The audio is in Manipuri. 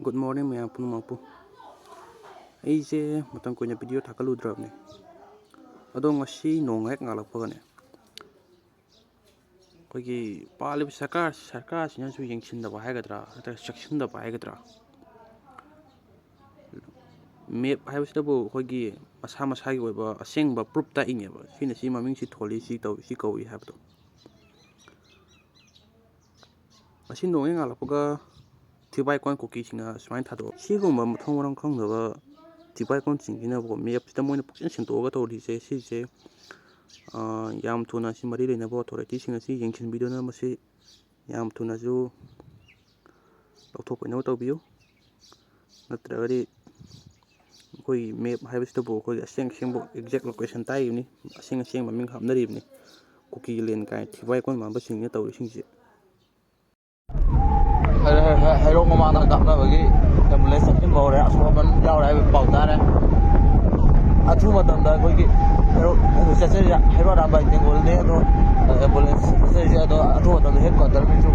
Good morning maya punumakpu. Aise matang koina video thakaludrabne. Ado ngasi nong hek ngalakpagane. Koigi palib sarkar sina su yengchinda ba haigadra ata sectionda ba haigadra. Map haibsidabu koigi masagi oiba asengba proof ta ingeba. Sina si maming si tholi si kawi habdo. Asi nong hek ngalakpaga Tibai kon cookie singa smain thado sigumba muthong rang khang daba tibai kon singina bo map sita moina pukin sintoga tori se si se yam thuna si mari leina bo authority singa si yengchin video na masi yam thuna ju lokthok ina tawbiu natragari koi map haibista bo koi aseng bo exact location tai ni aseng maming hamnari ni cookie len kai tibai kon mamba singna tawri singse Hello mama nak na bagi ambulance ni mau dah semua man jauh dah bau dah dah. Atu macam dah koi hello saya hello dah baik tengok ni tu ambulance saya tu atu macam headquarter ni tu